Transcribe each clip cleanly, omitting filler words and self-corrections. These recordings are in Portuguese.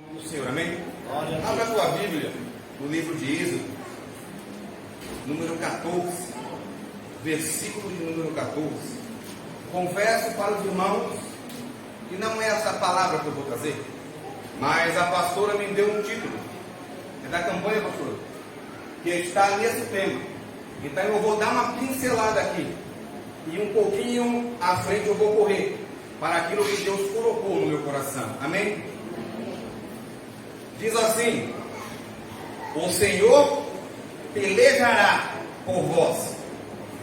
Do Senhor, amém? Abra a tua Bíblia no livro de Êxodo, número 14, versículo de número 14. Confesso para os irmãos que não é essa palavra que eu vou trazer, mas a pastora me deu um título, é da campanha, pastora, que está nesse tema. Então eu vou dar uma pincelada aqui, e um pouquinho à frente eu vou correr para aquilo que Deus colocou no meu coração, amém? Diz assim: o Senhor pelejará por vós,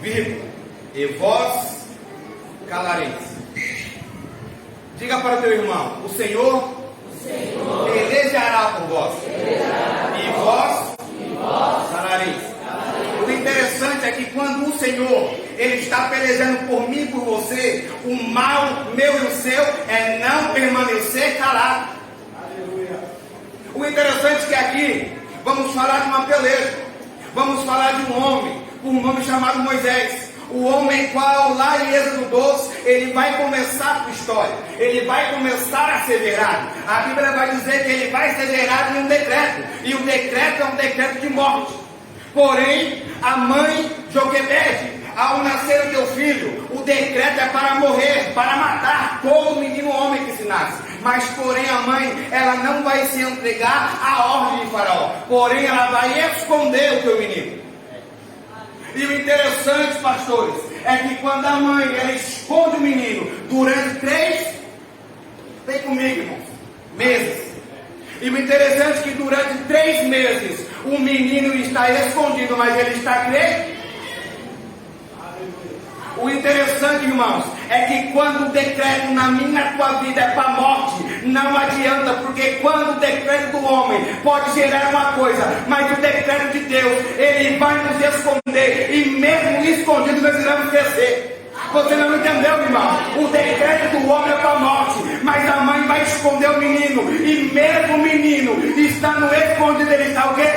vírgula, e vós calareis. Diga para o teu irmão: o Senhor pelejará por vós, e vós calareis. O interessante é que quando o Senhor Ele está pelejando por mim e por você, o mal meu e o seu é não permanecer calado. O interessante é que aqui vamos falar de uma peleja, vamos falar de um homem, um nome chamado Moisés. O homem qual lá em Êxodo 12, ele vai começar a sua história, ele vai começar a ser gerado. A Bíblia vai dizer que ele vai ser gerado em um decreto, e o decreto é um decreto de morte. Porém, a mãe Joquebede, ao nascer o teu filho, o decreto é para morrer, para matar todo menino homem que se nasce. Mas porém a mãe, ela não vai se entregar à ordem de Faraó, porém ela vai esconder o teu menino. E o interessante, pastores, é que quando a mãe, ela esconde o menino durante 3, vem comigo, irmãos, meses. E o interessante é que durante 3 meses, o menino está escondido, mas ele está crendo. O interessante, irmãos, é que quando o decreto na minha e na tua vida é para a morte, não adianta, porque quando o decreto do homem pode gerar uma coisa, mas o decreto de Deus, ele vai nos esconder, e mesmo escondido nós iremos crescer. Você não entendeu, irmão? O decreto do homem é para a morte, mas a mãe vai esconder o menino, e mesmo o menino estando escondido, ele está o quê?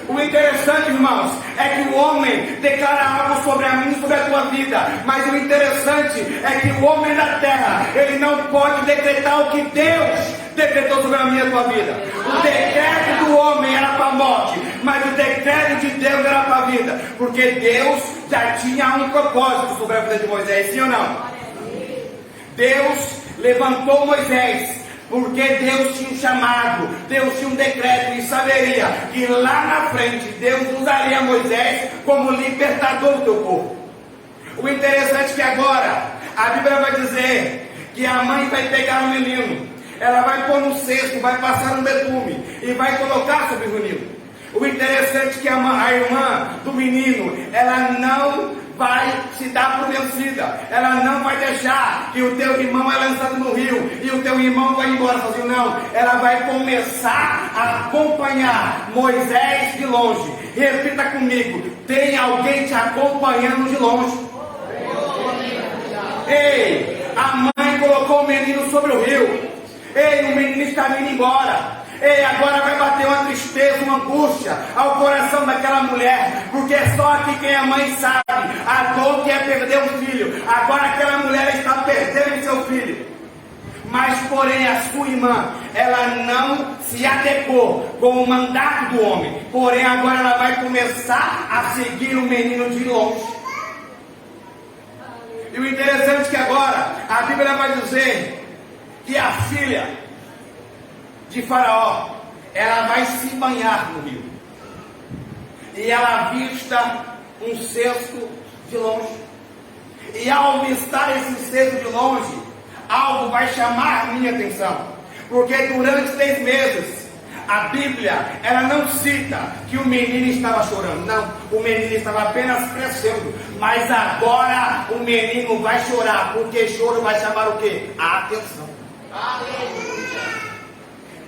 O interessante, irmãos, é que o homem declara algo sobre a mim e sobre a tua vida, mas o interessante é que o homem da terra, ele não pode decretar o que Deus decretou sobre a minha e a tua vida. O decreto do homem era para a morte, mas o decreto de Deus era para a vida, porque Deus já tinha um propósito sobre a vida de Moisés, sim ou não? Deus levantou Moisés porque Deus tinha um chamado, Deus tinha um decreto, e saberia que lá na frente Deus usaria Moisés como libertador do teu povo. O interessante é que agora a Bíblia vai dizer que a mãe vai pegar o menino, ela vai pôr no cesto, vai passar um betume e vai colocar sobre o menino. O interessante é que a irmã do menino, ela não vai se dar por vencida, ela não vai deixar que o teu irmão é lançado no rio e o teu irmão vai embora sozinho, não. Ela vai começar a acompanhar Moisés de longe. Repita comigo: tem alguém te acompanhando de longe. Ei, a mãe colocou o menino sobre o rio. Ei, o menino está indo embora. Ei, agora vai bater uma tristeza, uma angústia ao coração daquela mulher, porque só aqui quem é mãe sabe a dor que é perder um filho. Agora aquela mulher está perdendo seu filho, mas porém a sua irmã, ela não se adequou com o mandato do homem, porém agora ela vai começar a seguir o menino de longe. E o interessante é que agora a Bíblia vai dizer que a filha de Faraó, ela vai se banhar no rio, e ela avista um cesto de longe, e ao avistar esse cesto de longe, algo vai chamar a minha atenção, porque durante 3 meses a Bíblia, ela não cita que o menino estava chorando, não, o menino estava apenas crescendo, mas agora o menino vai chorar, porque choro vai chamar o quê? A atenção. Aleluia.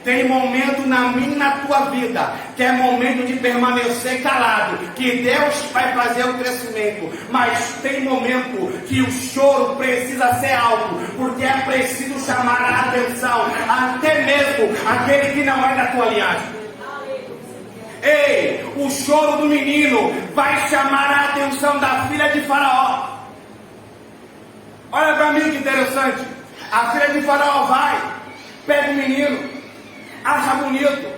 Tem momento na minha e na tua vida que é momento de permanecer calado, que Deus vai fazer o crescimento, mas tem momento que o choro precisa ser alto, porque é preciso chamar a atenção, até mesmo aquele que não é da tua linhagem. Ei, o choro do menino vai chamar a atenção da filha de Faraó. Olha para mim que interessante. A filha de Faraó vai, Pega o menino, acha bonito,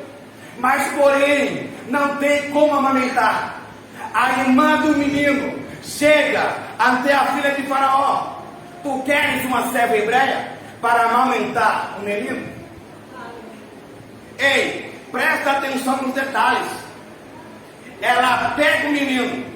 mas porém não tem como amamentar. A irmã do menino chega até a filha de Faraó: tu queres uma serva hebreia para amamentar o menino? Ei, presta atenção nos detalhes. Ela pega o menino,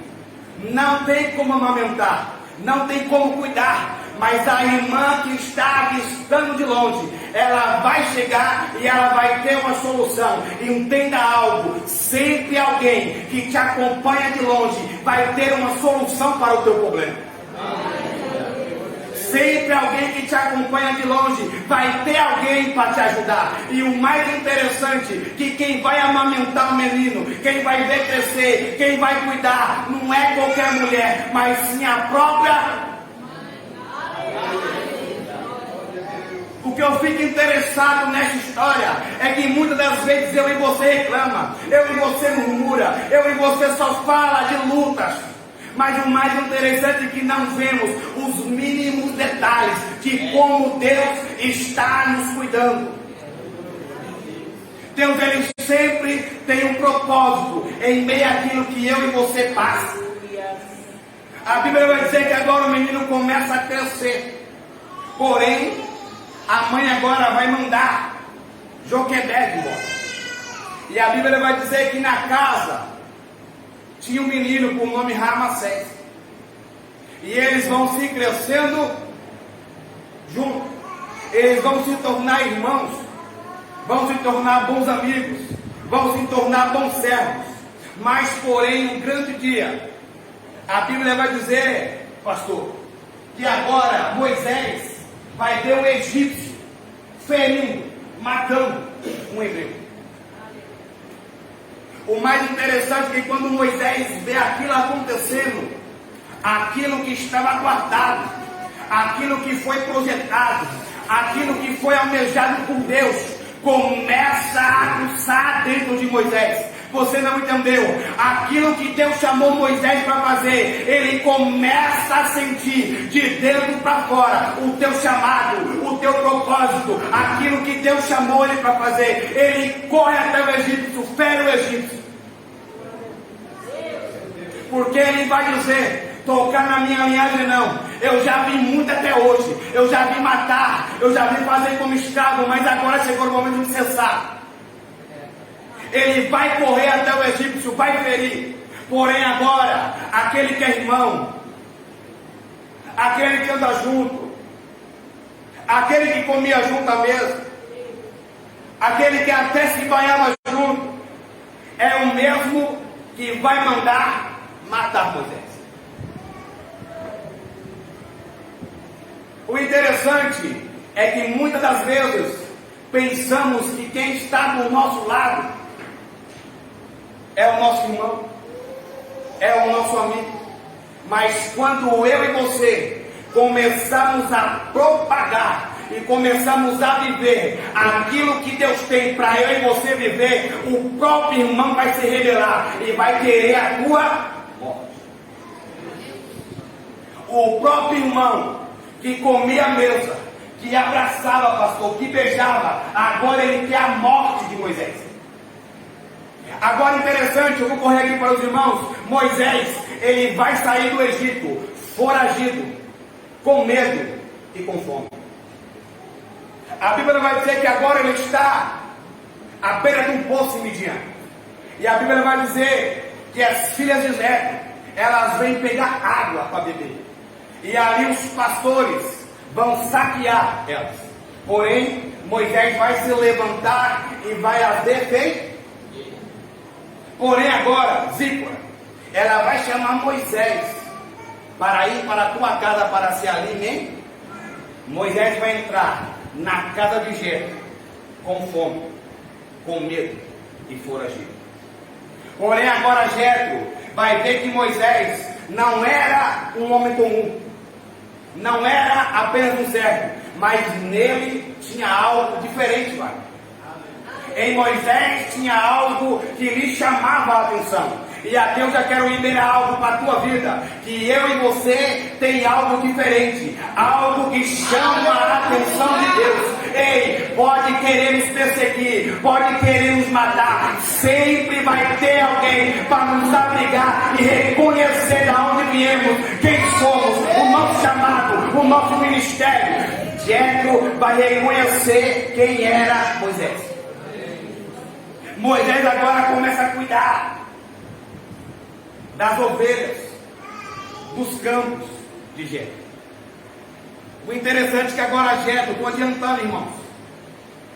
não tem como amamentar, não tem como cuidar, mas a irmã que está avistando de longe, ela vai chegar e ela vai ter uma solução. Entenda algo: sempre alguém que te acompanha de longe vai ter uma solução para o teu problema. Sempre alguém que te acompanha de longe vai ter alguém para te ajudar. E o mais interessante, que quem vai amamentar o menino, quem vai ver crescer, quem vai cuidar, não é qualquer mulher, mas sim a própria. O que eu fico interessado nessa história é que muitas das vezes eu e você reclama, eu e você murmura, eu e você só fala de lutas. Mas o mais interessante é que não vemos os mínimos detalhes de como Deus está nos cuidando. Deus, ele sempre tem um propósito em meio àquilo que eu e você passa. A Bíblia vai dizer que agora o menino começa a crescer. Porém, a mãe agora vai mandar Joquebede embora. E a Bíblia vai dizer que na casa tinha um menino com o nome Ramassés. E eles vão se crescendo juntos. Eles vão se tornar irmãos. Vão se tornar bons amigos. Vão se tornar bons servos. Mas porém, um grande dia, a Bíblia vai dizer, pastor, que agora Moisés vai ver um egípcio ferindo, matando um hebreu. O mais interessante é que quando Moisés vê aquilo acontecendo, aquilo que estava guardado, aquilo que foi projetado, aquilo que foi almejado por Deus, começa a aguçar dentro de Moisés. Você não entendeu? Aquilo que Deus chamou Moisés para fazer, ele começa a sentir de dentro para fora o teu chamado, o teu propósito, aquilo que Deus chamou ele para fazer. Ele corre até o egípcio, fere o egípcio, porque ele vai dizer: tocar na minha linhagem não, eu já vi muito até hoje, eu já vi matar, eu já vi fazer como escravo, mas agora chegou o momento de cessar. Ele vai correr até o egípcio, vai ferir. Porém agora, aquele que é irmão, aquele que anda junto, aquele que comia junto à mesa, aquele que até se banhava junto, é o mesmo que vai mandar matar Moisés. O interessante é que muitas das vezes pensamos que quem está do nosso lado é o nosso irmão, é o nosso amigo. Mas quando eu e você começamos a propagar e começamos a viver aquilo que Deus tem para eu e você viver, o próprio irmão vai se rebelar e vai querer a tua morte. O próprio irmão que comia a mesa, que abraçava, pastor, que beijava, agora ele quer a morte de Moisés. Agora interessante, eu vou correr aqui para os irmãos. Moisés, ele vai sair do Egito foragido, com medo e com fome. A Bíblia vai dizer que agora ele está à beira de um poço em Midian. E a Bíblia vai dizer que as filhas de Zé, elas vêm pegar água para beber. E ali os pastores vão saquear elas. Porém, Moisés vai se levantar e vai as defender. Porém agora, Zípora, ela vai chamar Moisés para ir para a tua casa para se alimentar. Moisés vai entrar na casa de Jetro com fome, com medo e foragido. Porém agora Jetro vai ver que Moisés não era um homem comum, não era apenas um servo, mas nele tinha algo diferente, vai. Em Moisés tinha algo que lhe chamava a atenção. E aqui eu já quero liberar algo para a tua vida, que eu e você tem algo diferente, algo que chama a atenção de Deus. Ei, pode querer nos perseguir, pode querer nos matar, sempre vai ter alguém para nos abrigar e reconhecer de onde viemos, quem somos, o nosso chamado, o nosso ministério. Jétro vai reconhecer quem era Moisés. Moisés agora começa a cuidar das ovelhas, dos campos de Jétro. O interessante é que agora Jétro, estou adiantando, irmãos,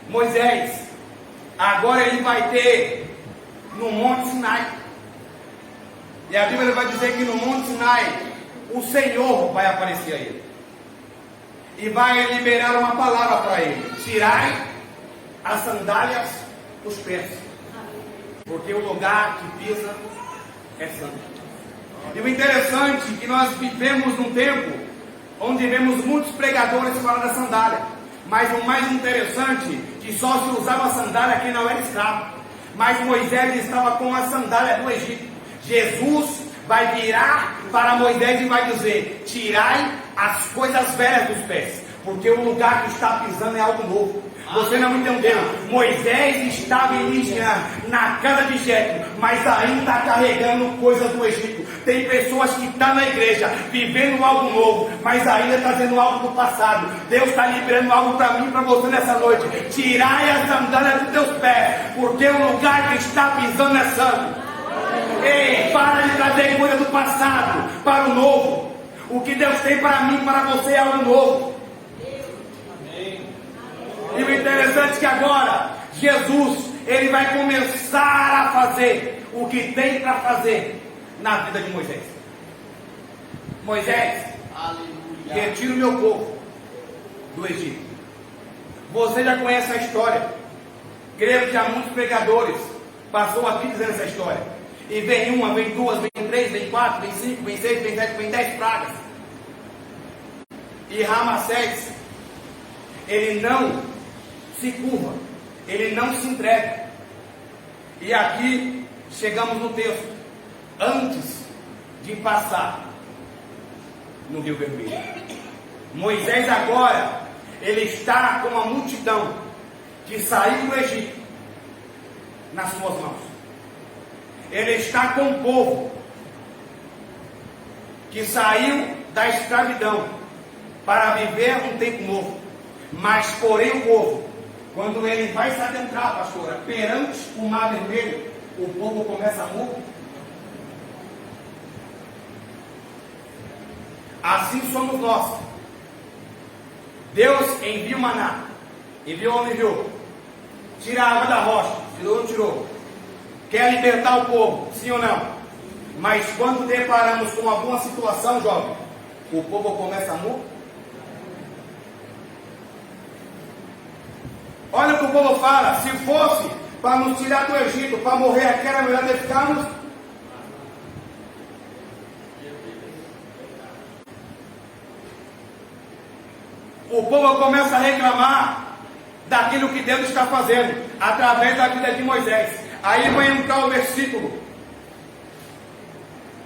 Moisés, agora ele vai ter no Monte Sinai. E a Bíblia vai dizer que no Monte Sinai o Senhor vai aparecer a ele e vai liberar uma palavra para ele: tirai as sandálias dos pés, porque o lugar que pisa é santo. E o interessante é que nós vivemos num tempo onde vemos muitos pregadores falando da sandália, mas o mais interessante é que só se usava a sandália quem não era escravo. Mas Moisés estava com a sandália do Egito. Jesus vai virar para Moisés e vai dizer: tirai as coisas velhas dos pés, porque o lugar que está pisando é algo novo. Você não entendeu? Moisés estava na casa de Jétro, mas ainda carregando coisas do Egito. Tem pessoas que estão na igreja vivendo algo novo, mas ainda trazendo algo do passado. Deus está liberando algo para mim e para você nessa noite. Tirai as sandálias dos teus pés, porque o lugar que está pisando é santo. Ei, para de trazer coisa do passado para o novo. O que Deus tem para mim e para você é algo novo. E o interessante é que agora Jesus, ele vai começar a fazer o que tem para fazer na vida de Moisés. Moisés, retira o meu povo do Egito. Você já conhece a história. Creio que há muitos pregadores passou aqui dizendo essa história. E vem uma, vem duas, vem três, vem quatro, vem cinco, vem seis, vem sete, vem 10 pragas. E Ramassés, ele não se curva, ele não se entrega. E aqui chegamos no texto, antes de passar no Rio Vermelho. Moisés agora, ele está com a multidão que saiu do Egito nas suas mãos. Ele está com o povo que saiu da escravidão para viver um tempo novo. Mas porém o povo, quando ele vai se adentrar, pastora, perante o mar vermelho, o povo começa a morrer. Assim somos nós. Deus envia o maná, enviou ou não enviou? Tira a água da rocha, tirou ou não tirou? Quer libertar o povo, sim ou não? Mas quando deparamos com alguma situação, jovem, o povo começa a morrer. Olha o que o povo fala: se fosse para nos tirar do Egito, para morrer aqui, era melhor de ficarmos. O povo começa a reclamar daquilo que Deus está fazendo através da vida de Moisés. Aí vai entrar o versículo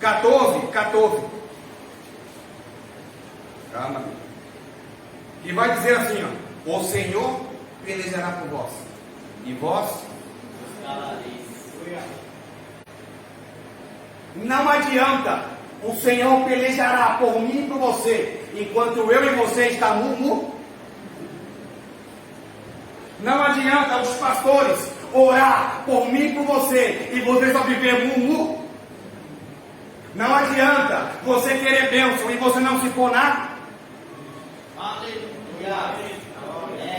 14. Calma. E vai dizer assim, ó: o Senhor pelejará por vós, e vós não adianta. O Senhor pelejará por mim e por você, enquanto eu e você estamos. Não adianta os pastores orar por mim e por você, e você só viver Não adianta você querer bênção e você não se pôr nada.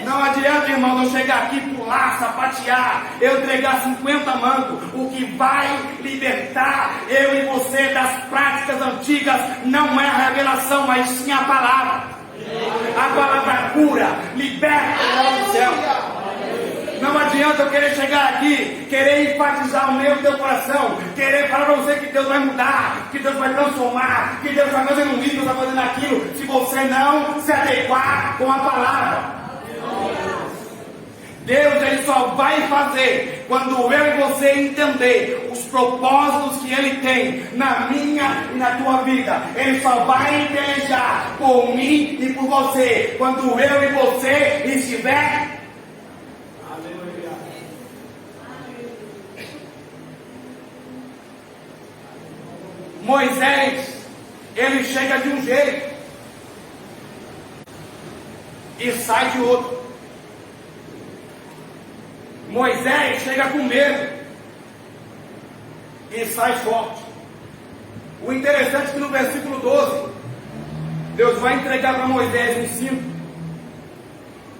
Não adianta, irmão, eu chegar aqui, pular, sapatear, eu entregar 50 mantos. O que vai libertar eu e você das práticas antigas não é a revelação, mas sim a palavra. A palavra cura, liberta do céu. Não adianta eu querer chegar aqui, querer enfatizar o meu e teu coração, querer falar para você que Deus vai mudar, que Deus vai transformar, que Deus vai fazer um livro, Deus vai fazer aquilo, se você não se adequar com a palavra. Deus, ele só vai fazer quando eu e você entender os propósitos que ele tem na minha e na tua vida. Ele só vai pelejar por mim e por você quando eu e você estiver Moisés, ele chega de um jeito e sai de outro. Moisés chega com medo e sai forte. O interessante é que no versículo 12, Deus vai entregar para Moisés um cinto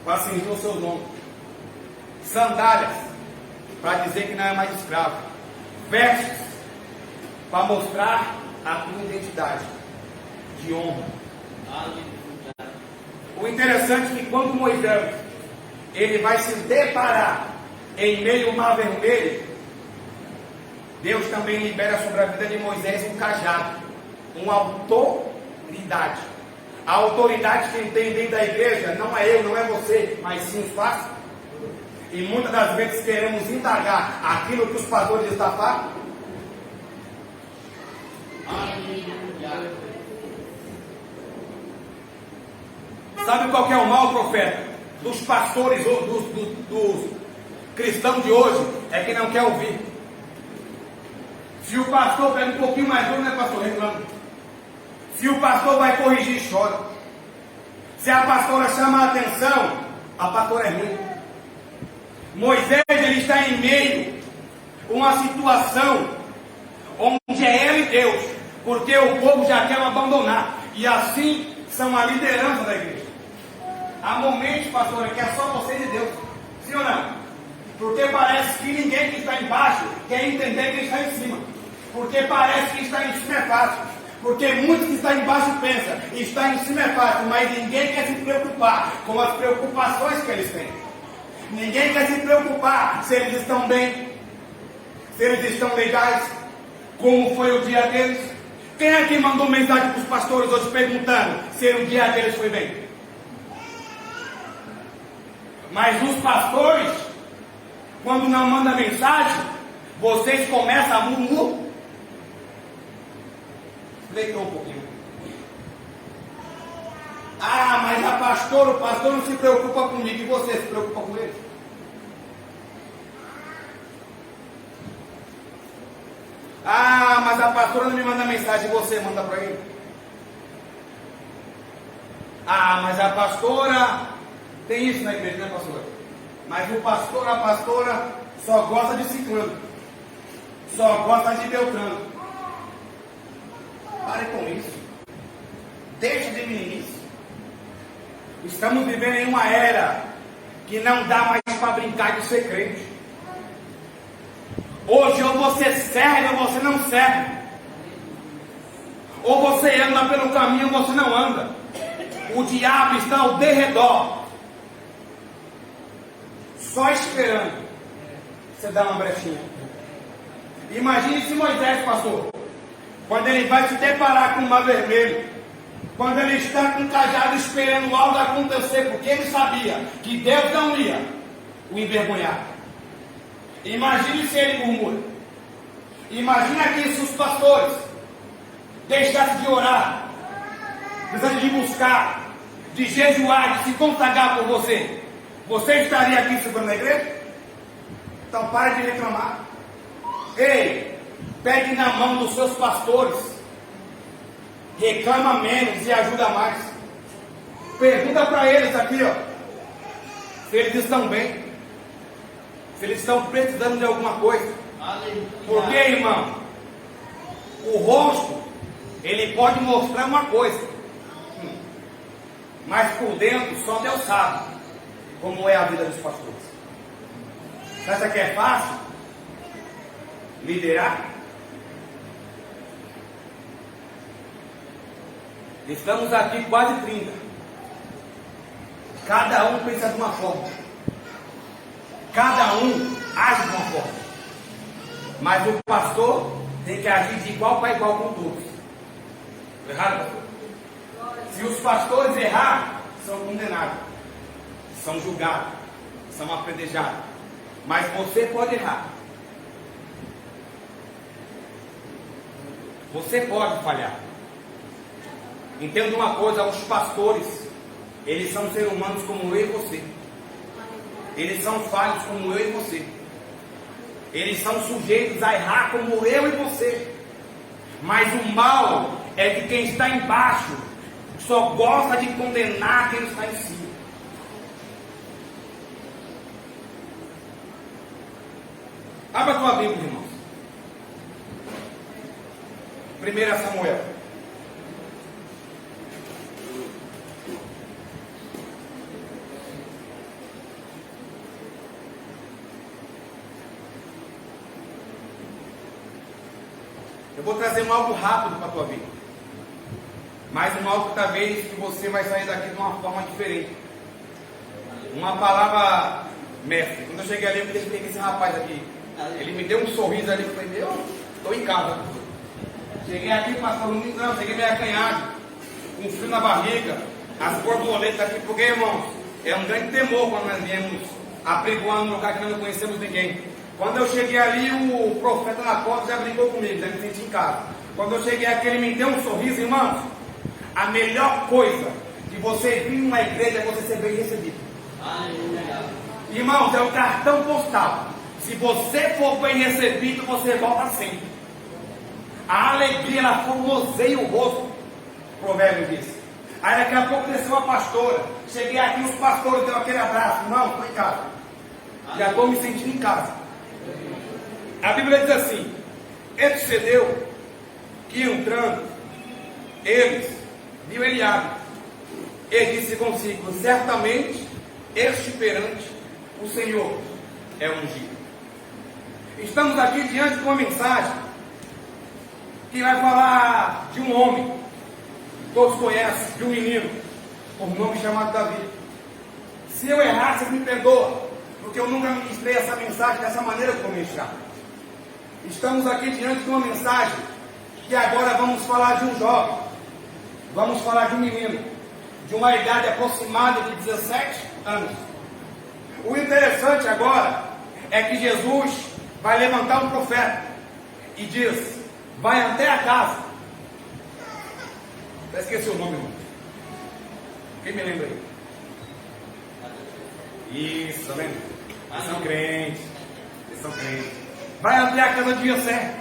para cingir o seu nome, sandálias para dizer que não é mais escravo, vestes para mostrar a tua identidade de honra. O interessante é que quando Moisés ele vai se deparar em meio ao mar vermelho, Deus também libera sobre a vida de Moisés um cajado, uma autoridade. A autoridade que tem dentro da igreja não é eu, não é você, mas sim os pastores. E muitas das vezes queremos indagar aquilo que os pastores estão falando. Sabe qual que é o mal, profeta? Dos pastores ou dos cristãos de hoje, é que não quer ouvir. Se o pastor pega um pouquinho mais duro, né, pastor? Reclama. Se o pastor vai corrigir, chora. Se a pastora chama a atenção, a pastora é ruim. Moisés, ele está em meio a uma situação onde é ele e Deus, porque o povo já quer abandonar. E assim são a liderança da igreja. Há momentos, pastora, que é só você e Deus. Sim ou não? Porque parece que ninguém que está embaixo quer entender quem está em cima. Porque parece que está em cima é fácil. Porque muitos que estão embaixo pensam, está em cima é fácil, mas ninguém quer se preocupar com as preocupações que eles têm. Ninguém quer se preocupar se eles estão bem, se eles estão legais, como foi o dia deles. Quem é que mandou mensagem para os pastores hoje perguntando se o dia deles foi bem? Mas os pastores, quando não mandam mensagem, vocês começam a murmurar. Deitou um pouquinho. Ah, mas o pastor não se preocupa comigo, e você se preocupa com ele? Ah, mas a pastora não me manda mensagem, e você manda para ele? Ah, mas a pastora, tem isso na igreja, né, pastora? Mas o pastor, a pastora, só gosta de ciclano, só gosta de beltrano. Pare com isso. Deixe de meninice. Estamos vivendo em uma era que não dá mais para brincar de ser crente. Hoje ou você serve ou você não serve. Ou você anda pelo caminho ou você não anda. O diabo está ao derredor, só esperando você dar uma brechinha. Imagine se Moisés, pastor, quando ele vai se deparar com o mar vermelho, quando ele está com o cajado esperando algo acontecer, porque ele sabia que Deus não ia o envergonhar. Imagine se ele murmura. Imagina aqui se os pastores deixassem de orar, deixassem de buscar, de jejuar, de se consagrar por você. Você estaria aqui segurando na igreja? Então pare de reclamar. Ei, pegue na mão dos seus pastores, reclama menos e ajuda mais. Pergunta para eles aqui, ó, se eles estão bem, se eles estão precisando de alguma coisa. Porque, irmão, o rosto ele pode mostrar uma coisa, mas por dentro só Deus sabe como é a vida dos pastores. Você acha que é fácil liderar? Estamos aqui quase 30. Cada um pensa de uma forma. Cada um age de uma forma. Mas o pastor tem que agir de igual para igual com todos. Errado, pastor? Se os pastores errarem, são condenados, são julgados, são apedrejados. Mas você pode errar. Você pode falhar. Entenda uma coisa, os pastores, eles são seres humanos como eu e você. Eles são falhos como eu e você. Eles são sujeitos a errar como eu e você. Mas o mal é que quem está embaixo só gosta de condenar quem está em cima. Abra a tua Bíblia, irmãos. 1 Samuel. Eu vou trazer um algo rápido para a tua vida. Mas um algo talvez que você vai sair daqui de uma forma diferente. Uma palavra mestre. Quando eu cheguei ali, eu me identifiquei com esse rapaz aqui. Ele me deu um sorriso ali, eu falei, meu, estou em casa. Cheguei aqui, pastor, não, cheguei meio acanhado, com frio na barriga, as borboletas aqui, porque, irmãos, é um grande temor quando nós viemos apregoando num lugar que nós não conhecemos ninguém. Quando eu cheguei ali, o profeta na porta já brincou comigo, já me senti em casa. Quando eu cheguei aqui, ele me deu um sorriso, irmãos. A melhor coisa de você vir numa igreja é você ser bem recebido. Irmãos, é o cartão postal. Se você for bem recebido, você volta sempre. A alegria, ela formoseia o rosto. O provérbio diz. Aí daqui a pouco desceu a pastora. Cheguei aqui, os pastores deu aquele abraço. Não, estou em casa. Já estou me sentindo em casa. A Bíblia diz assim: e sucedeu que entrando eles viu Eliabe, e disse consigo: certamente este perante o Senhor é ungido. Estamos aqui diante de uma mensagem que vai falar de um homem, todos conhecem, de um menino, com um nome chamado Davi. Se eu errar, você me perdoa, porque eu nunca ministrei essa mensagem dessa maneira como ministrar. Estamos aqui diante de uma mensagem que agora vamos falar de um jovem, vamos falar de um menino, de uma idade aproximada de 17 anos. O interessante agora é que Jesus vai levantar um profeta e diz: vai até a casa. Eu esqueci o nome, irmão. Quem me lembra aí? Isso, tá vendo? Eles são crentes. Eles são crentes. Vai até a casa de Jessé,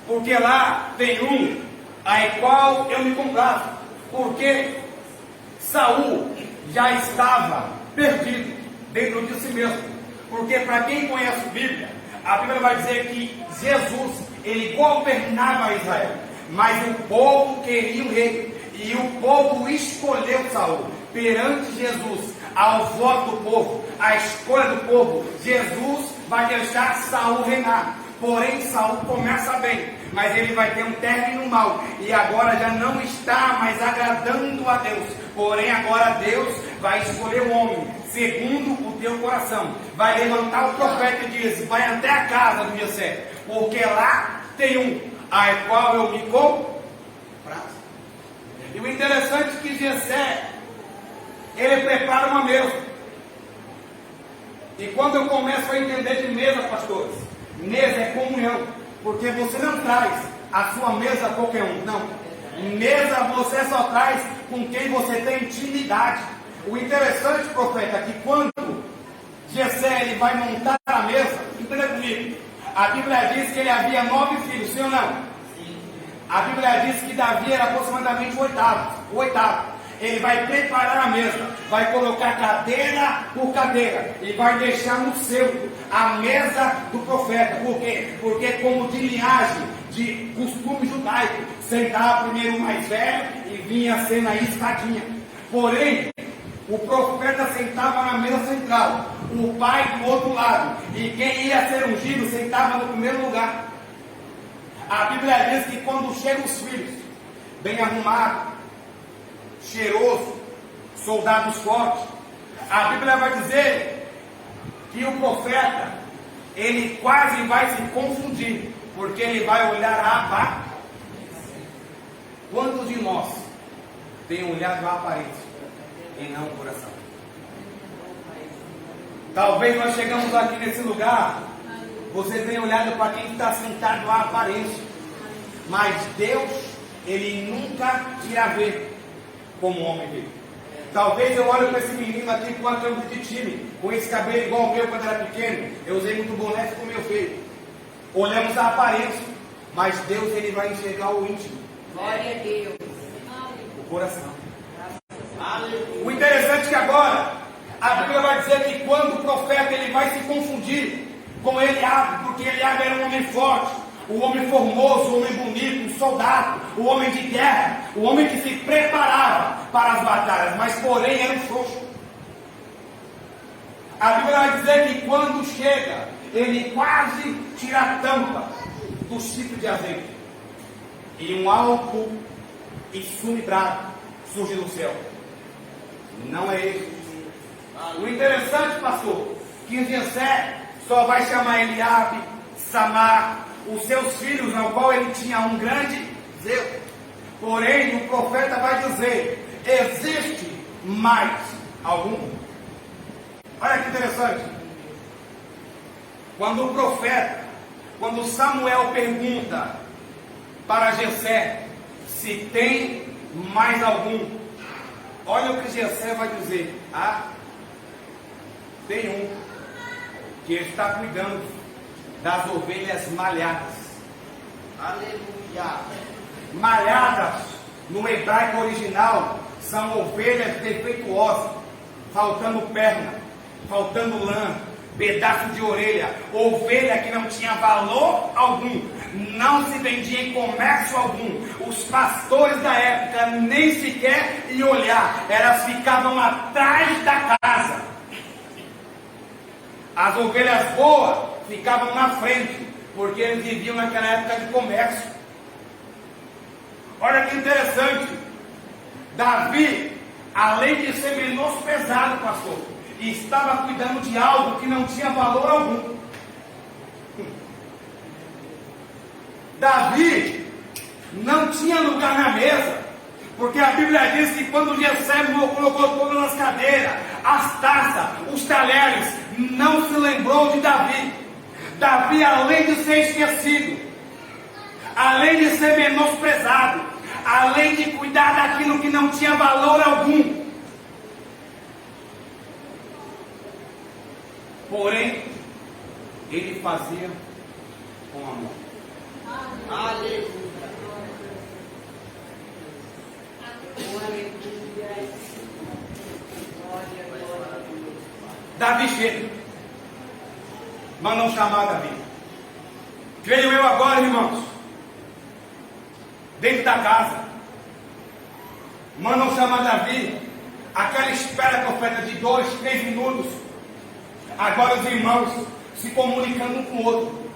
porque lá tem um a qual eu me comprazo, porque Saul já estava perdido dentro de si mesmo. Porque para quem conhece a Bíblia vai dizer que Jesus, ele governava Israel, mas o povo queria um rei, e o povo escolheu Saul. Perante Jesus, ao voto do povo, à escolha do povo, Jesus vai deixar Saul reinar. Porém, Saul começa bem, mas ele vai ter um término mau, e agora já não está mais agradando a Deus. Porém, agora Deus vai escolher um homem segundo o teu coração. Vai levantar o profeta e diz: vai até a casa do Jessé, porque lá tem um a qual eu me comprazo. E o interessante é que Jessé, ele prepara uma mesa. E quando eu começo a entender de mesa, pastores, mesa é comunhão, porque você não traz a sua mesa a qualquer um, não. Mesa você só traz com quem você tem intimidade. O interessante, profeta, é que quando Jessé ele vai montar a mesa, entenda comigo, a Bíblia diz que ele havia 9 filhos, sim ou não? Sim. A Bíblia diz que Davi era aproximadamente o oitavo. Ele vai preparar a mesa, vai colocar cadeira por cadeira e vai deixar no centro a mesa do profeta. Por quê? Porque como de linhagem, de costume judaico, sentava primeiro o mais velho e vinha sendo a escadinha. Porém, o profeta sentava na mesa central, o pai do outro lado, e quem ia ser ungido sentava no primeiro lugar. A Bíblia diz que quando chegam os filhos, bem arrumados, cheiroso, soldados fortes, a Bíblia vai dizer que o profeta, ele quase vai se confundir, porque ele vai olhar a aparência. Quantos de nós têm olhado a aparência e não o coração? Talvez nós chegamos aqui nesse lugar, você tenha olhado para quem está sentado à aparência, mas Deus, ele nunca irá ver como homem vê. Talvez eu olhe para esse menino aqui com a campo de time, com esse cabelo igual ao meu quando era pequeno. Eu usei muito boné, ficou meio feio. Olhamos a aparência, Mas Deus, ele vai enxergar o íntimo. Glória a Deus. O coração. O interessante é que agora a Bíblia vai dizer que quando o profeta ele vai se confundir com Eliabe, porque Eliabe era um homem forte, um homem formoso, um homem bonito, um soldado, um homem de guerra, um homem que se preparava para as batalhas, mas porém era um frouxo. A Bíblia vai dizer que quando chega, ele quase tira a tampa do ciclo de azeite, e um alto e sume brado surge do céu. Não é ele. O interessante, pastor, que Jessé só vai chamar Eliabe, Samar, os seus filhos, ao qual ele tinha um grande zelo. Porém, o profeta vai dizer: existe mais algum? Olha que interessante. Quando Samuel pergunta para Jessé se tem mais algum, olha o que Jessé vai dizer: tem um que está cuidando das ovelhas malhadas. Aleluia! Malhadas no hebraico original são ovelhas defeituosas, faltando perna, faltando lã, pedaço de orelha, ovelha que não tinha valor algum, não se vendia em comércio algum. Os pastores da época nem sequer iam olhar, elas ficavam atrás da casa. As ovelhas boas ficavam na frente, porque eles viviam naquela época de comércio. Olha que interessante, Davi, além de ser menosprezado, pastor, estava cuidando de algo que não tinha valor algum. Davi não tinha lugar na mesa, porque a Bíblia diz que quando Jessé colocou todas as cadeiras, as taças, os talheres, não se lembrou de Davi. Davi, além de ser esquecido, além de ser menosprezado, além de cuidar daquilo que não tinha valor algum, porém, ele fazia com amor. Aleluia. Davi chega, mandam chamar Davi. Creio eu agora, irmãos, dentro da casa, mandam chamar Davi. Aquela espera, profeta, de 2, 3 minutos. Agora os irmãos se comunicando um com o outro.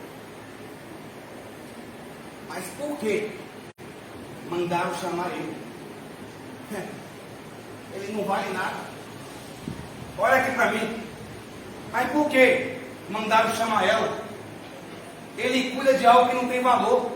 Mas por que mandaram chamar ele? Ele não vale nada. Olha aqui para mim. Mas por que mandaram chamar ela? Ele cuida de algo que não tem valor.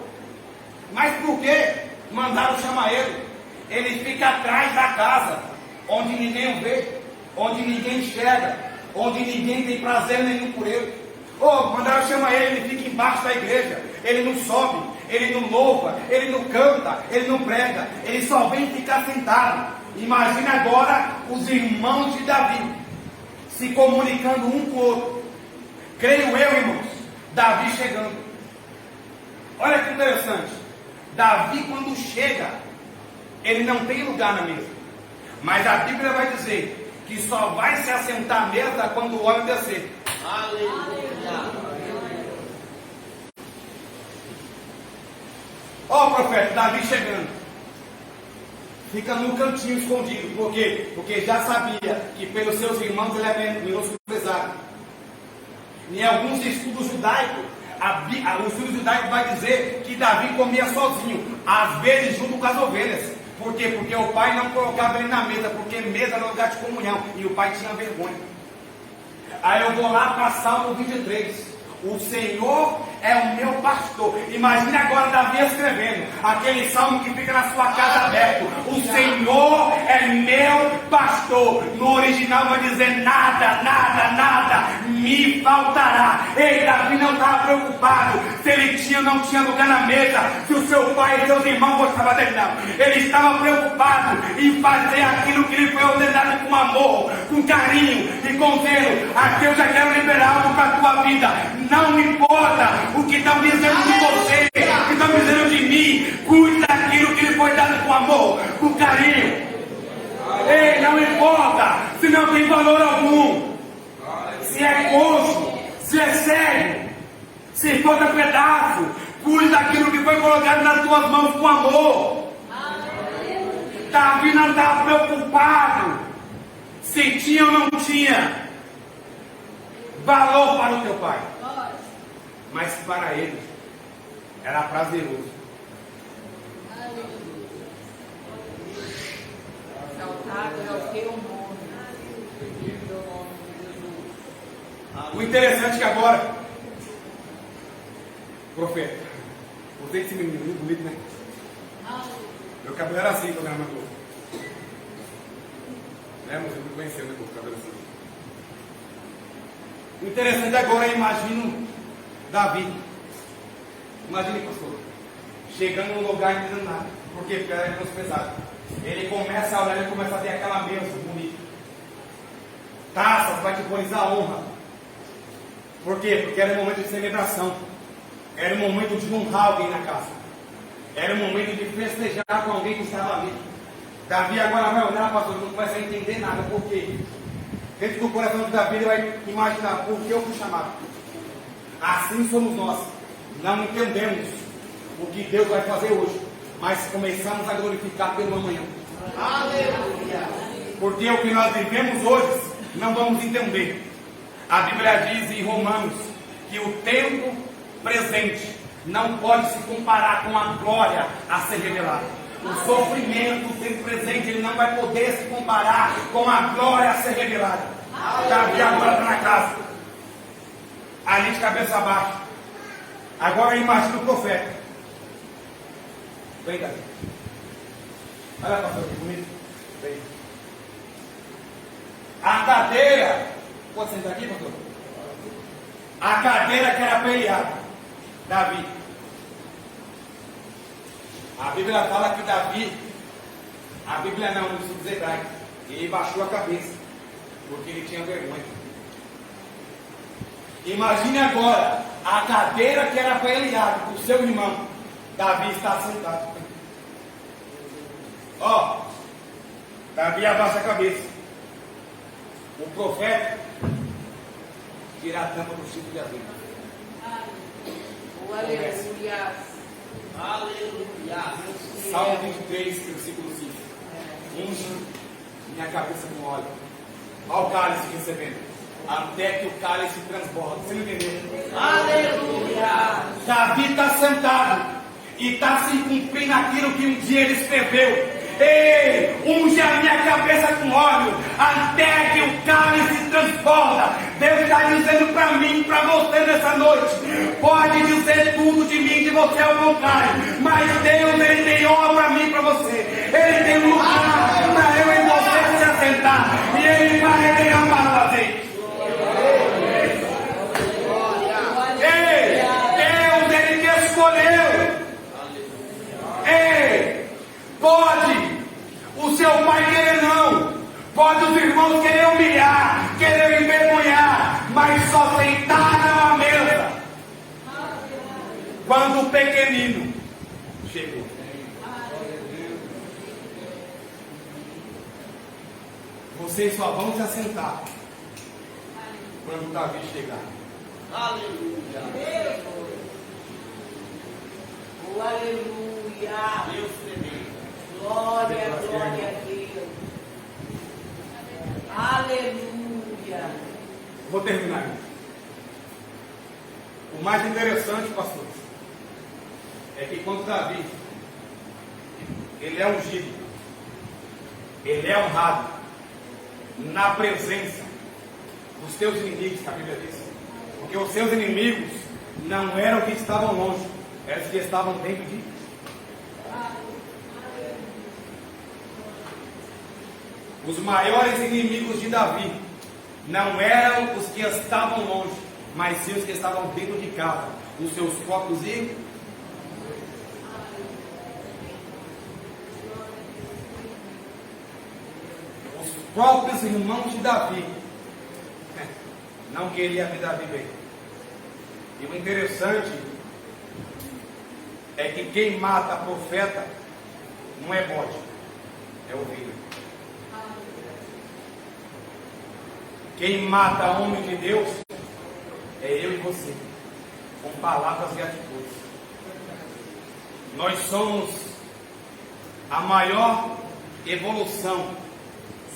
Mas por que mandaram chamar ele? Ele fica atrás da casa, onde ninguém o vê, onde ninguém enxerga, onde ninguém tem prazer nenhum por ele. Mandaram chamar ele, ele fica embaixo da igreja, ele não sobe, ele não louva, ele não canta, ele não prega, ele só vem ficar sentado. Imagina agora os irmãos de Davi se comunicando um com o outro. Creio eu, irmãos, Davi chegando. Olha que interessante. Davi, quando chega, ele não tem lugar na mesa. Mas a Bíblia vai dizer que só vai se assentar à mesa quando o homem descer. Aleluia. Profeta, Davi chegando. Fica num cantinho escondido. Por quê? Porque já sabia que pelos seus irmãos ele é menosprezado. Em alguns estudos judaicos, o estudo judaico vai dizer que Davi comia sozinho, às vezes junto com as ovelhas. Por quê? Porque o pai não colocava ele na mesa, porque mesa era lugar de comunhão, e o pai tinha vergonha. Aí eu vou lá para Salmo 23. O Senhor é o meu pastor. Imagine agora Davi escrevendo aquele salmo que fica na sua casa aberto. O Senhor é meu pastor. No original vai dizer: nada, nada, nada me faltará. Ei, Davi não estava preocupado se ele tinha ou não tinha lugar na mesa, se o seu pai e seus irmãos gostavam dele, não. Ele estava preocupado em fazer aquilo que lhe foi ordenado com amor, com carinho e com zelo. Aqui eu já quero liberar algo para a tua vida. Não importa o que estão dizendo de você, que estamos dizendo de mim, cuide daquilo que lhe foi dado com amor, com carinho. Ei, não importa se não tem valor algum, se é coxo, se é cego, se for de pedaço, cuide daquilo que foi colocado nas tuas mãos com amor. Davi não estava preocupado se tinha ou não tinha valor para o teu pai, mas para ele era prazeroso. O interessante é que agora, profeta, você que se menino muito bonito, né? Meu cabelo era assim quando era mais novo. Né, mas eu me conheceu, né, com o cabelo assim. O interessante agora, imagino Davi. Imagine, pastor, chegando num lugar e não dizendo nada. Por quê? Porque era menosprezado. Ele começa a olhar, ele começa a ver aquela mesa bonita. Taças para te pôr a honra. Por quê? Porque era um momento de celebração. Era um momento de honrar alguém na casa. Era um momento de festejar com alguém que estava ali. Davi agora vai olhar, pastor, não começa a entender nada. Por quê? Dentro do coração de Davi, ele vai imaginar por que eu fui chamado. Assim somos nós. Não entendemos o que Deus vai fazer hoje, mas começamos a glorificar pelo amanhã. Aleluia! Porque o que nós vivemos hoje, não vamos entender. A Bíblia diz em Romanos que o tempo presente não pode se comparar com a glória a ser revelada. O sofrimento do tempo presente, ele não vai poder se comparar com a glória a ser revelada. Davi agora está na casa, ali de cabeça baixa. Agora imagina o profeta. Vem, Davi. Olha, pastor, que bonito. Vem. A cadeira. Pode sentar aqui, pastor? A cadeira que era peleada. Davi. A Bíblia fala que Davi, a Bíblia não, no estudo hebraico, ele baixou a cabeça, porque ele tinha vergonha. Imagine agora, a cadeira que era para ele dar para o seu irmão, Davi está sentado. Ó, Davi abaixa a cabeça. O profeta tira a tampa do ciclo de azeite. Aleluia. Aleluia. Salmo 23, versículo 5. Unge minha cabeça com óleo. Olha o cálice recebendo. Até que o cálice transborda. Você não entendeu? Aleluia. Davi está sentado e está se cumprindo aquilo que um dia ele escreveu. Ei, unge a minha cabeça com óleo, até que o cálice transborda. Deus está dizendo para mim, para você nessa noite. Pode dizer tudo de mim, de você ao contrário, mas Deus, ele tem honra para mim, para você. Ele tem um lugar para eu e você se assentar, e ele vai derramar o azeite. Ei, Deus, ele te escolheu. Ei, pode o seu pai querer não, pode os irmãos querer humilhar, querer envergonhar, mas só sentar na mesa quando o pequenino chegou. Vocês só vão se assentar quando Davi chegar. Aleluia. Aleluia. Deus tremendo. Glória, glória a Deus. Aleluia. Vou terminar. O mais interessante, pastores, é que quando Davi, ele é ungido, ele é honrado na presença dos teus inimigos, que a Bíblia diz. Porque os seus inimigos não eram que estavam longe, eram os que estavam dentro de ti. Os maiores inimigos de Davi não eram os que estavam longe, mas sim os que estavam dentro de casa, os seus próprios irmãos. Os próprios irmãos de Davi não queriam ver Davi bem. E o interessante é que quem mata profeta não é bode, é ovelha. Quem mata homem de Deus é eu e você, com palavras e atitudes. Nós somos a maior evolução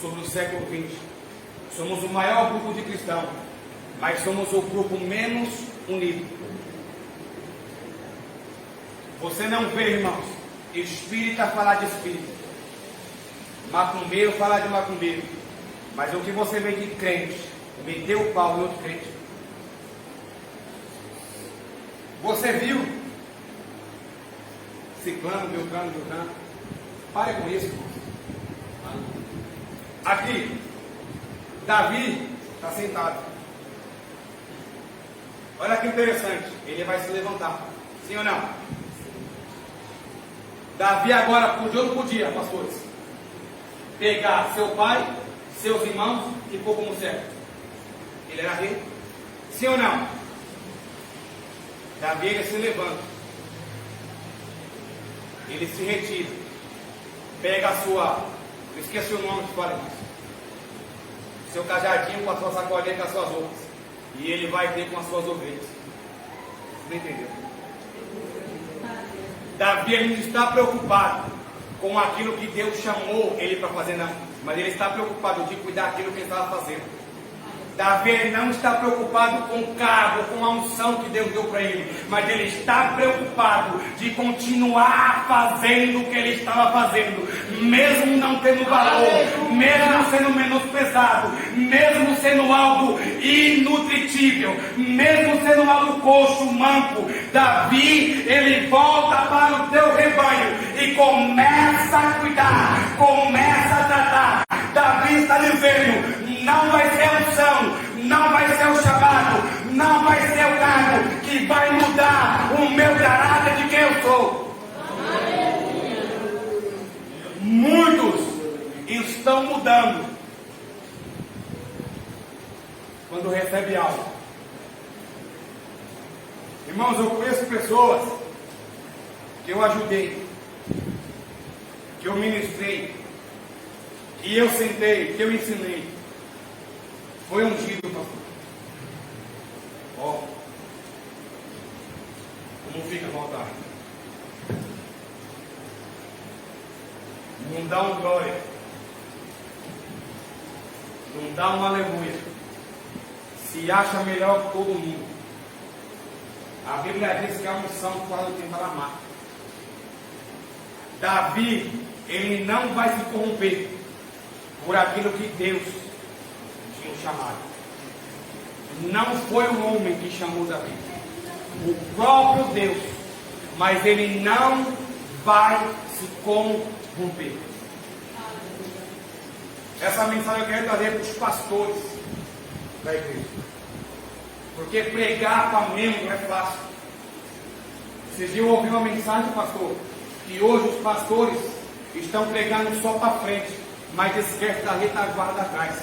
sobre o século XX. Somos o maior grupo de cristãos, mas somos o grupo menos unido. Você não vê, irmãos, espírita falar de espírita, macumbeiro falar de macumbeiro, mas o que você vê de crente meter o pau em outro crente. Você viu ciclano, beltrano. Pare com isso, irmãos. Aqui Davi está sentado. Olha que interessante, ele vai se levantar, sim ou não? Davi agora podia ou não podia, pastores, pegar seu pai, seus irmãos e pôr como servo? Ele era rei, sim ou não? Davi, ele se levanta, ele se retira, pega a sua, eu esqueci o nome que fala isso, seu cajadinho com a sua sacolinha com as suas roupas, e ele vai ter com as suas ovelhas. Não entendeu? Davi, ele não está preocupado com aquilo que Deus chamou ele para fazer, não, mas ele está preocupado de cuidar daquilo que ele estava fazendo. Davi não está preocupado com o cargo, com a unção que Deus deu para ele, mas ele está preocupado de continuar fazendo o que ele estava fazendo, mesmo não tendo valor, mesmo sendo menosprezado, mesmo sendo algo inutritível, mesmo sendo algo coxo, manco. Davi, ele volta para o teu rebanho e começa a cuidar, começa a tratar. Davi está dizendo: não vai ser a unção, não vai ser o chamado, não vai ser o cargo que vai mudar o meu caráter de quem eu sou. Muitos estão mudando quando recebem algo. Irmãos, eu conheço pessoas que eu ajudei, que eu ministrei, que eu sentei, que eu ensinei. Foi ungido, pastor. Ó, como fica a vontade. Não dá um glória, não dá um aleluia, se acha melhor que todo mundo. A Bíblia diz que a unção fala do tempo para amar. Davi, ele não vai se corromper por aquilo que Deus tinha chamado. Não foi o homem que chamou Davi, o próprio Deus, mas ele não vai se corromper. Essa mensagem eu quero trazer para os pastores da igreja, porque pregar para membro não é fácil. Esses dias eu ouvi uma mensagem, pastor, que hoje os pastores estão pregando só para frente, mas esquece da retaguarda atrás.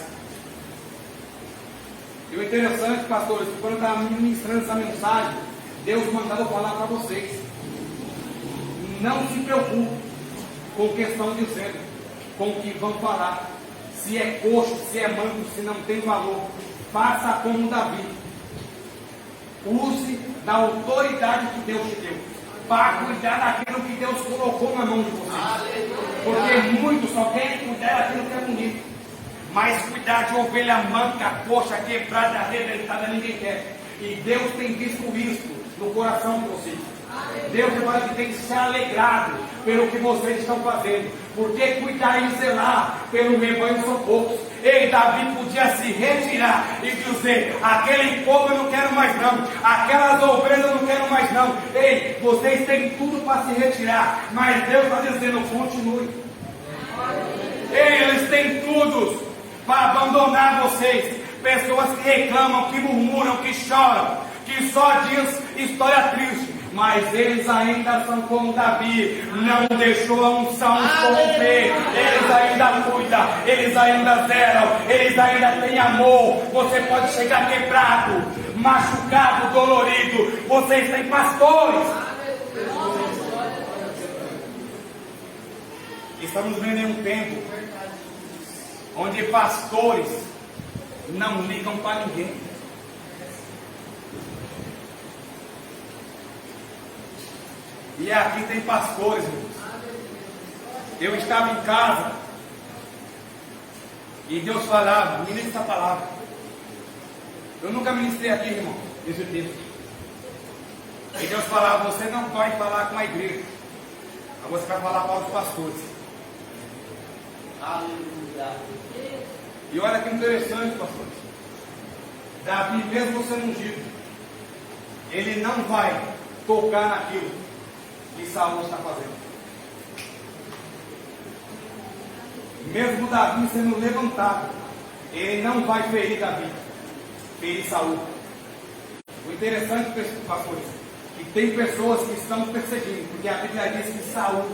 E o interessante, pastores, que quando eu estava ministrando essa mensagem, Deus mandou eu falar para vocês: não se preocupe com o que estão dizendo, com o que vão falar, se é coxo, se é manco, se não tem valor. Faça como Davi, use da autoridade que Deus te deu para cuidar daquilo que Deus colocou na mão de vocês. Porque muitos só querem cuidar daquilo que é bonito, mas cuidar de ovelha manca, coxa, quebrada, arrebentada, ninguém quer. E Deus tem visto isso no coração de vocês. Deus que tem se alegrado pelo que vocês estão fazendo, porque cuidar e zelar pelo rebanho são poucos. Ei, Davi podia se retirar e dizer: aquele povo eu não quero mais não, aquelas ovelhas eu não quero mais não. Ei, vocês têm tudo para se retirar, mas Deus está dizendo: continue. Ei, eles têm tudo para abandonar vocês. Pessoas que reclamam, que murmuram, que choram, que só diz história triste, mas eles ainda são como Davi, não deixou a unção os corromper. Eles ainda cuidam, eles ainda zeram, eles ainda têm amor. Você pode chegar quebrado, machucado, dolorido. Vocês têm pastores Estamos vivendo em um tempo onde pastores não ligam para ninguém. E aqui tem pastores, irmãos. Eu estava em casa e Deus falava, ministra essa palavra. Eu nunca ministrei aqui, irmão, esse texto. E Deus falava, você não vai falar com a igreja, mas você vai falar para os pastores. Aleluia. E olha que interessante, pastores. Davi, mesmo sendo ungido, ele não vai tocar naquilo que Saul está fazendo. Mesmo Davi sendo levantado, ele não vai ferir Davi, ferir Saul. O interessante, pastores, que tem pessoas que estão perseguindo, porque a Bíblia diz que Saul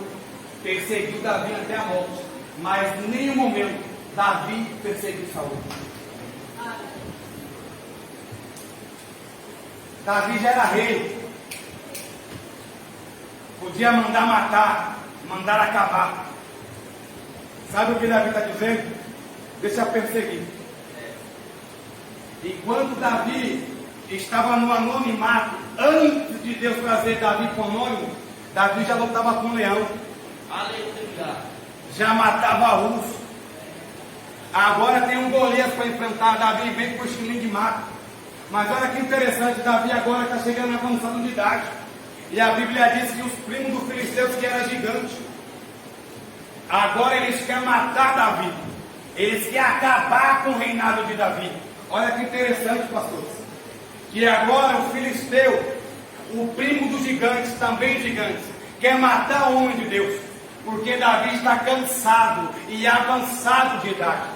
perseguiu Davi até a morte, mas em nenhum momento Davi perseguiu Saul. Davi já era rei, podia mandar matar, mandar acabar. Sabe o que Davi está dizendo? Deixa eu perseguir. Enquanto Davi estava no anonimato, antes de Deus trazer Davi para o anônimo, Davi já lutava com o leão. Aleluia. Já matava urso. Agora tem um Golias para enfrentar. Davi vem com o estilinho de mato. Mas olha que interessante, Davi agora está chegando avançando de idade. E a Bíblia diz que os primos dos filisteus, que era gigante, agora eles querem matar Davi. Eles querem acabar com o reinado de Davi. Olha que interessante, pastores. Que agora o filisteu, o primo dos gigantes, também gigantes, quer matar o homem de Deus. Porque Davi está cansado e avançado de idade.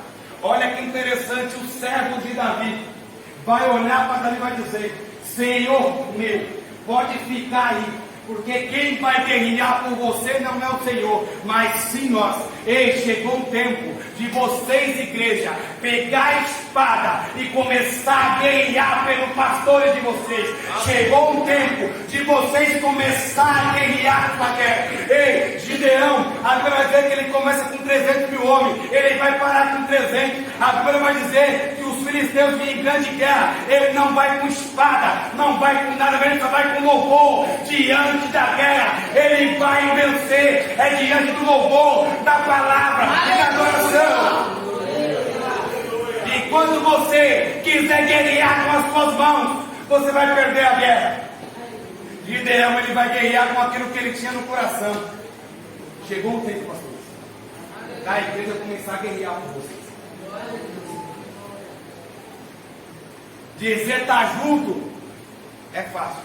Olha que interessante, o servo de Davi vai olhar para Davi e vai dizer: Senhor meu, pode ficar aí, porque quem vai guerrear por você não é o Senhor, mas sim nós. Ei, chegou o tempo de vocês, igreja, pegar a espada e começar a guerrear pelos pastores de vocês. Chegou o tempo de vocês começar a guerrear para a guerra. Ei, Gideão, a Bíblia vai dizer que ele começa com 300 mil homens, ele vai parar com 300. A Bíblia vai dizer que os filisteus vêm em grande guerra, ele não vai com espada, não vai com nada, ele só vai com louvor diante da guerra. Ele vai vencer, é diante do louvor, da palavra e da adoração. E quando você quiser guerrear com as suas mãos, você vai perder a guerra. Gideão, ele vai guerrear com aquilo que ele tinha no coração. Chegou o tempo, pastores, da igreja começar a guerrear com vocês. Dizer estar junto é fácil.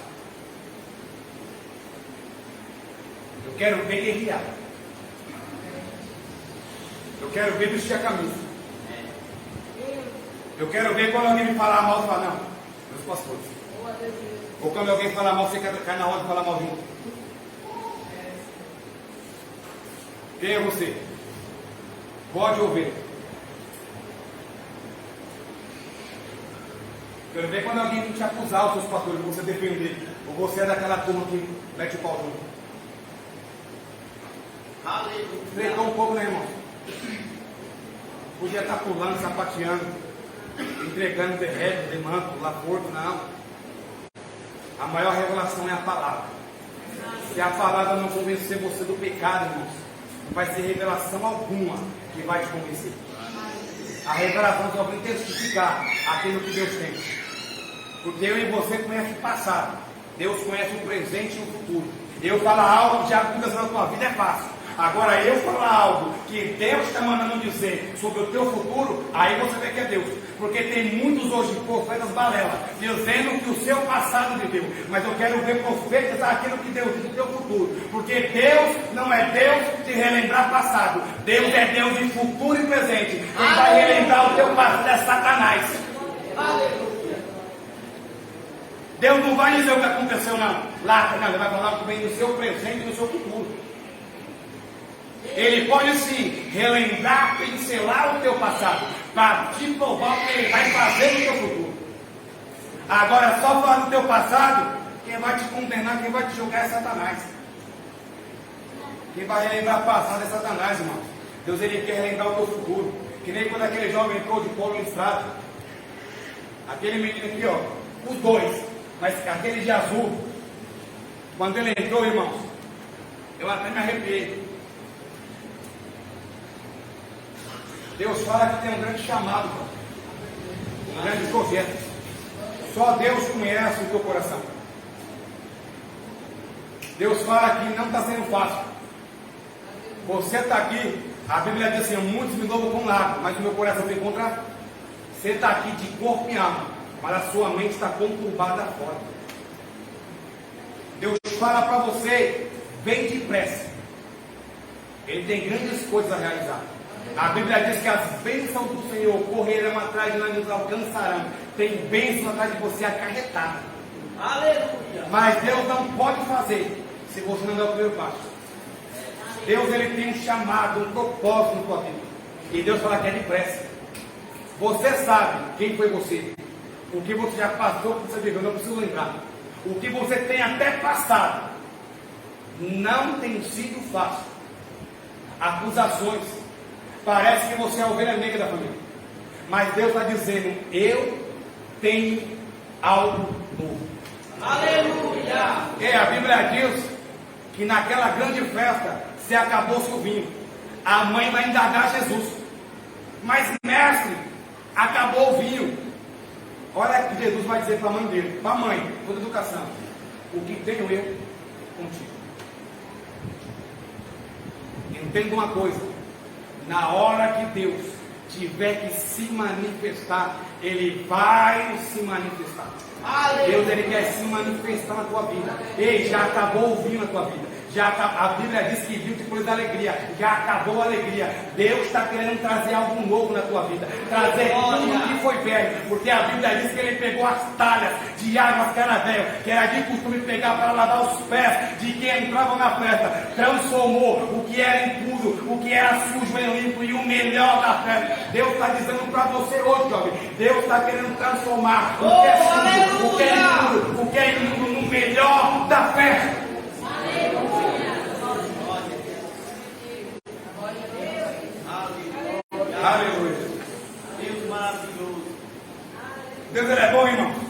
Eu quero ver guerrear. Eu quero ver vestir a camisa. Eu quero ver quando alguém me falar mal, eu falar, não, meus pastores. Ou quando alguém falar mal, você quer cair na hora de falar mal junto. Quem é você? Pode ouvir. Quero ver quando alguém te acusar, os seus pastores, você defender. Ou você é daquela turma que mete o pau junto. Aleluia. Treinou um pouco, né, irmão? Podia estar pulando, sapateando, entregando derrete, manto, laporto, não. A maior revelação é a palavra. Se a palavra não convencer você do pecado, irmãos, não vai ser revelação alguma que vai te convencer. A revelação só vem testificar aquilo que Deus tem. Porque eu e você conhecem o passado. Deus conhece o presente e o futuro. Eu falar algo de acudas na tua vida é fácil. Agora eu falar algo que Deus está mandando dizer sobre o teu futuro, aí você vê que é Deus. Porque tem muitos hoje profetas balela, dizendo que o seu passado viveu. Mas eu quero ver profetas aquilo que Deus diz do teu futuro. Porque Deus não é Deus de relembrar passado. Deus é Deus de futuro e presente. Quem vai relembrar o teu passado é Satanás. Aleluia. Deus não vai dizer o que aconteceu não. Lá, não, ele vai falar o que vem no seu presente e no seu futuro. Ele pode sim relembrar, pincelar o teu passado, para te provar o que ele vai fazer no teu futuro. Agora, só falar do teu passado, quem vai te condenar, quem vai te julgar é Satanás. Quem vai relembrar passado é Satanás, irmão. Deus ele quer relembrar o teu futuro. Que nem quando aquele jovem entrou de polo listrado. Aquele menino aqui, ó. Os dois. Mas aquele de azul. Quando ele entrou, irmãos, eu até me arrepiei. Deus fala que tem um grande chamado, um grande projeto. Só Deus conhece o teu coração. Deus fala que não está sendo fácil. Você está aqui, a Bíblia diz assim: muitos me louvam com lágrimas, mas o meu coração tem contra. Você está aqui de corpo e alma, mas a sua mente está conturbada fora. Deus fala para você: vem depressa. Ele tem grandes coisas a realizar. A Bíblia diz que as bênçãos do Senhor correrão atrás de nós e nos alcançarão. Tem bênçãos atrás de você acarretada. Aleluia. Mas Deus não pode fazer se você não der o primeiro passo. Deus ele tem um chamado, um propósito na tua vida. E Deus fala que é depressa. Você sabe quem foi você, o que você já passou, o que você viveu, não preciso lembrar. O que você tem até passado não tem sido fácil. Acusações. Parece que você é a ovelha negra da família. Mas Deus está dizendo: eu tenho algo novo. Aleluia. A Bíblia diz que naquela grande festa se acabou-se o vinho. A mãe vai indagar Jesus: mas mestre, acabou o vinho. Olha o que Jesus vai dizer para a mãe dele: para a mãe, toda educação, o que tenho eu contigo. Entenda uma coisa: na hora que Deus tiver que se manifestar, Ele vai se manifestar. Deus ele quer se manifestar na tua vida. Ei, já acabou o vinho na tua vida. A Bíblia diz que vinho te produz alegria. Já acabou a alegria. Deus está querendo trazer algo novo na tua vida. Trazer tudo que foi velho. Porque a Bíblia diz que ele pegou as talhas de águas canavéu, que era de costume pegar para lavar os pés de quem entrava na festa. Transformou o que era impuro, o que era sujo em limpo e o melhor da festa. Deus está dizendo para você hoje, jovem. Deus está querendo transformar o que é sujo, o que é impuro, o que é imundo no melhor da festa. Aleluia. Deus maravilhoso. Deus ele é bom, irmão.